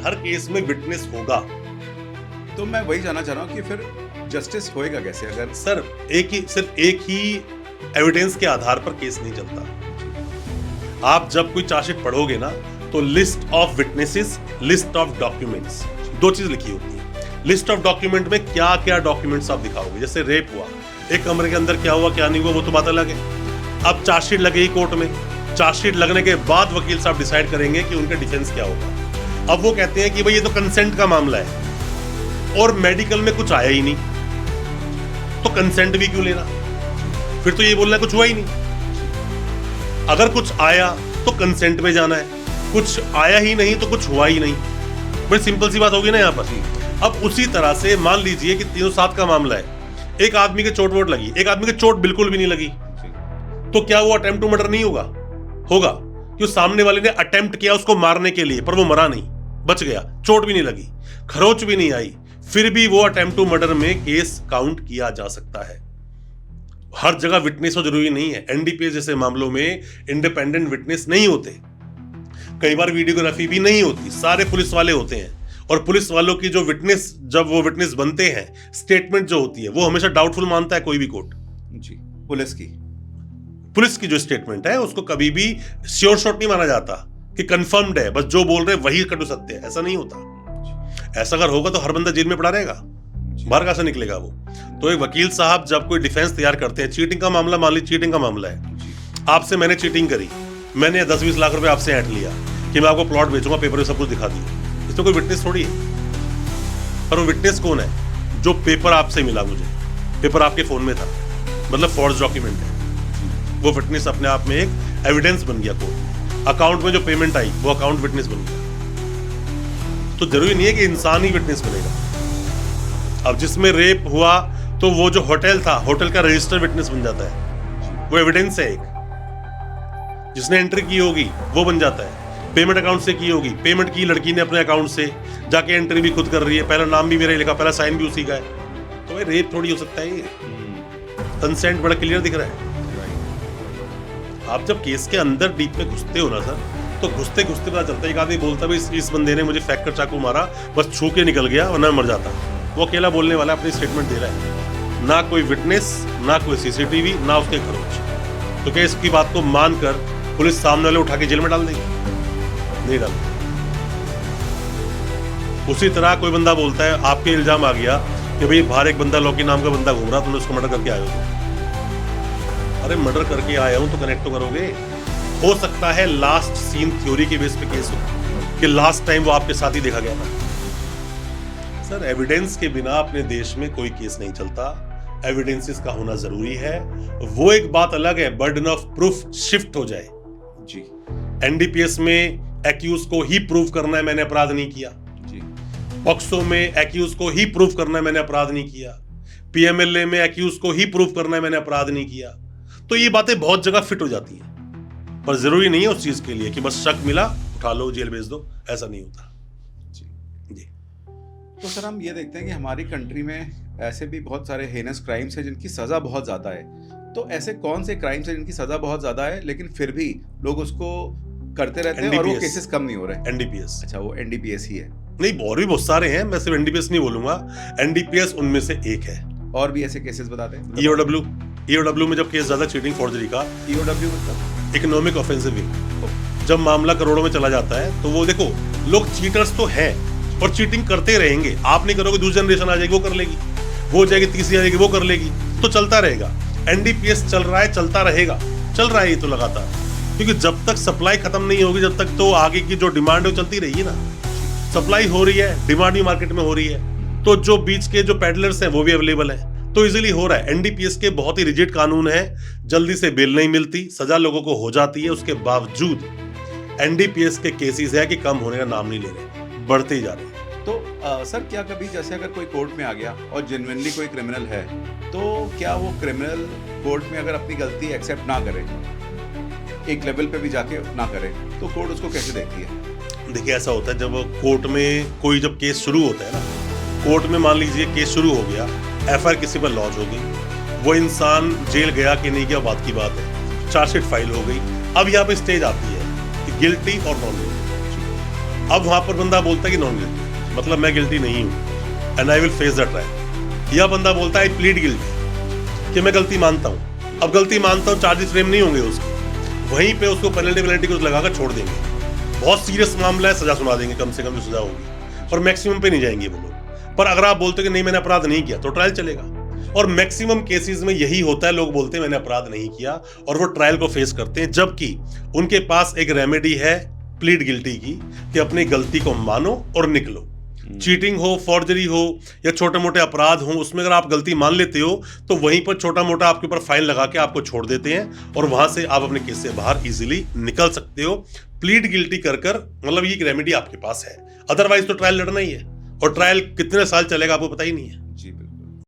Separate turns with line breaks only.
हर case में witness होगा।
तो मैं वही जानना चाह रहा हूँ कि फिर जस्टिस होएगा कैसे अगर
सर सिर्फ एक ही एविडेंस के आधार पर केस नहीं चलता। आप जब कोई चार्जशीट पढ़ोगे ना तो list of witnesses, list of documents, दो चीज लिखी होती है। लिस्ट ऑफ डॉक्यूमेंट में क्या क्या डॉक्यूमेंट्स आप दिखाओगे। जैसे रेप हुआ, एक कमरे के अंदर क्या हुआ क्या नहीं हुआ वो तो बात अलग है। अब चार्जशीट लगेगी कोर्ट में, चार्जशीट लगने के बाद वकील साहब डिसाइड करेंगे कि उनका डिफेंस क्या होगा। अब वो कहते हैं कि भाई ये तो कंसेंट का मामला है और मेडिकल में कुछ आया ही नहीं, तो कंसेंट भी क्यों लेना, फिर तो ये बोलना कुछ हुआ ही नहीं। अगर कुछ आया तो कंसेंट में जाना है, कुछ आया ही नहीं तो कुछ हुआ ही नहीं। बड़ी सिंपल सी बात होगी ना यहाँ पर। अब उसी तरह से मान लीजिए कि 307 का मामला है, एक आदमी के चोट वोट लगी, एक आदमी के चोट बिल्कुल भी नहीं लगी, तो क्या वो अटेम्प्ट टू मर्डर नहीं होगा? होगा, क्यों? सामने वाले ने अटेम्प्ट किया उसको मारने के लिए, पर वो मरा नहीं, बच गया, चोट भी नहीं लगी, खरोच भी नहीं आई, फिर भी वो अटेम्प्ट टू मर्डर में केस काउंट किया जा सकता है। हर जगह विटनेस हो जरूरी नहीं है। एनडीपीएस जैसे मामलों में इंडिपेंडेंट विटनेस नहीं होते, कई बार वीडियोग्राफी भी नहीं होती, सारे पुलिस वाले होते हैं। और पुलिस वालों की जो विटनेस, जब वो विटनेस बनते हैं, स्टेटमेंट जो होती है वो हमेशा डाउटफुल मानता है कोई भी कोर्ट
जी। पुलिस की
जो स्टेटमेंट है उसको कभी भी श्योर शॉट नहीं माना जाता कि कंफर्म्ड है, बस जो बोल रहे वही कटु सत्य है, ऐसा नहीं होता। ऐसा अगर होगा तो हर बंदा जेल में पड़ा रहेगा, बाहर कहां से निकलेगा वो। तो एक वकील साहब जब कोई डिफेंस तैयार करते हैं, चीटिंग का मामला, मान ली चीटिंग का मामला है, आपसे मैंने चीटिंग करी, मैंने 10-20 लाख रुपए आपसे ऐंठ लिया कि मैं आपको प्लॉट बेचूंगा, पेपर में सब कुछ दिखा दिया, इसमें कोई विटनेस थोड़ी है। पर वो विटनेस कौन है? जो पेपर आपसे मिला मुझे, पेपर आपके फोन में था, मतलब फॉर्ज डॉक्यूमेंट है, वो विटनेस अपने आप में एक एविडेंस बन गया कोर्ट। अकाउंट में जो पेमेंट आई वो अकाउंट विटनेस बन गया। तो जरूरी नहीं है कि इंसान ही विटनेस बनेगा। अब जिसमें रेप हुआ तो वो जो होटल था, होटल का रजिस्टर विटनेस बन जाता है, वो एविडेंस है एक। जिसने एंट्री की होगी वो बन जाता है। पेमेंट अकाउंट से की होगी, पेमेंट की लड़की ने अपने अकाउंट से, जाके एंट्री भी खुद कर रही है, पहला नाम भी मेरा ही लिखा, पहला साइन भी उसी का है, तो भाई रेप थोड़ी हो सकता है ये। कंसेंट बड़ा क्लियर दिख रहा है। आप जब केस के अंदर डीप में घुसते हो ना सर, तो घुसते घुसते पता चलता है। एक आदमी बोलता है इस बंदे ने मुझे फेंक कर चाकू मारा, बस छू के निकल गया वरना मर जाता। वो अकेला बोलने वाला अपनी स्टेटमेंट दे रहा है, ना कोई विटनेस, ना कोई सीसीटीवी, ना उसके खरोच। तो क्या इसकी बात को मानकर पुलिस सामने वाले उठा के जेल में डाल देगी? नहीं डाल। उसी तरह कोई बंदा बोलता है, आपके इल्जाम आ गया कि भाई बाहर एक बंदा लॉकी नाम का बंदा घूम रहा, तुमने उसको मर्डर करके आए हो। अरे मर्डर करके आया हूं तो कनेक्ट तो करोगे। हो सकता है लास्ट सीन थ्योरी के बेस पे केस हो कि लास्ट टाइम वो आपके साथ ही देखा गया था। सर एविडेंस के बिना अपने देश में कोई केस नहीं चलता, एविडेंसेस का होना जरूरी है। वो एक बात अलग है, बर्डन ऑफ प्रूफ शिफ्ट हो जाए जी। एनडीपीएस में एक्यूज को ही प्रूव करना है मैंने अपराध नहीं किया जी। पॉक्सो में एक्यूज को ही प्रूव करना है मैंने अपराध नहीं किया। पीएमएलए में एक्यूज को ही प्रूव करना है मैंने अपराध नहीं किया। तो ये बातें बहुत जगह फिट हो जाती हैं, पर जरूरी नहीं है उस चीज के लिए कि बस शक मिला उठा लो जेल भेज दो, ऐसा नहीं होता जी।
जी। तो सर हम ये देखते हैं कि हमारी कंट्री में ऐसे भी बहुत सारे हेनस क्राइम्स हैं जिनकी सजा बहुत ज्यादा है। तो ऐसे कौन से क्राइम्स हैं जिनकी सजा बहुत ज्यादा है लेकिन फिर भी लोग उसको करते रहते हैं और वो केसेस कम नहीं हो रहे?
एनडीपीएस।
अच्छा, वो एनडीपीएस ही है?
नहीं, और भी बहुत सारे हैं, मैं सिर्फ एनडीपीएस नहीं बोलूंगा, एनडीपीएस उनमें से एक है।
और भी ऐसे केसेस बताते हैं?
ईओडब्ल्यू में जब केस ज्यादा चीटिंग फॉर्जरी का,
ईओडब्ल्यू मतलब
इकोनॉमिक ऑफेंसिव विल, जब मामला करोड़ों में चला जाता है तो वो देखो, लोग चीटर्स तो हैं और चीटिंग करते रहेंगे। आप नहीं करोगे, दूसरी जनरेशन आ जाएगी वो कर लेगी, वो जाएगी तीसरी आ जाएगी वो कर लेगी, तो चलता रहेगा। एनडीपीएस चल रहा है, चलता रहेगा, चल रहा है ये तो लगातार, क्योंकि जब तक सप्लाई खत्म नहीं होगी जब तक तो आगे की जो डिमांड है वो चलती रहेगी ना। सप्लाई हो रही है, डिमांड भी मार्केट में हो रही है, तो जो बीच के जो पेडलर्स हैं वो भी अवेलेबल है, तो इजीली हो रहा है। एनडीपीएस के बहुत ही रिजिड कानून है, जल्दी से बेल नहीं मिलती, सजा लोगों को हो जाती है, उसके बावजूद एनडीपीएस के केसेस है कि कम होने का नाम नहीं ले रहे, बढ़ते ही जा रहे हैं।
तो सर क्या कभी जैसे अगर कोई कोर्ट में आ गया और जेन्युइनली कोई क्रिमिनल है, तो क्या वो क्रिमिनल कोर्ट में अगर अपनी गलती एक्सेप्ट ना करे, एक लेवल पे भी जाके ना करे, तो कोर्ट उसको कैसे देखती है?
देखिए ऐसा होता है, जब कोर्ट में कोई जब केस शुरू होता है ना, कोर्ट में मान लीजिए केस शुरू हो गया, एफआईआर किसी पर लॉन्च हो गई, वो इंसान जेल गया कि नहीं गया बात की बात है, चार्जशीट फाइल हो गई, अब यहाँ पे स्टेज आती है कि गिल्टी और नॉन गिल्टी। अब वहां पर बंदा बोलता है कि नॉन गिल्टी, मतलब मैं गिल्टी नहीं हूं and I will face the trial. या बंदा बोलता है आई प्लीड गिल्टी, कि मैं गलती मानता हूं। अब गलती मानता हूं, चार्जेस फ्रेम नहीं होंगे उसके, वहीं पे उसको पेनल्टी कुछ लगाकर छोड़ देंगे। बहुत सीरियस मामला है, सजा सुना देंगे, कम से कम जो सजा होगी, और मैक्सिमम पे नहीं जाएंगे वो लोग। पर अगर आप बोलते हो कि नहीं मैंने अपराध नहीं किया, तो ट्रायल चलेगा। और मैक्सिमम केसेस में यही होता है, लोग बोलते हैं मैंने अपराध नहीं किया और वो ट्रायल को फेस करते हैं, जबकि उनके पास एक रेमेडी है प्लीड गिल्टी की, कि अपनी गलती को मानो और निकलो। चीटिंग हो, फॉर्जरी हो या छोटे मोटे अपराध हो, उसमें अगर आप गलती मान लेते हो तो वहीं पर छोटा मोटा आपके ऊपर फाइन लगा के आपको छोड़ देते हैं और वहां से आप अपने केस से बाहर इजीली निकल सकते हो, प्लीड गिल्टी कर कर। मतलब ये एक रेमेडी आपके पास है, अदरवाइज तो ट्रायल लड़ना ही है, और ट्रायल कितने साल चलेगा आपको पता ही नहीं है।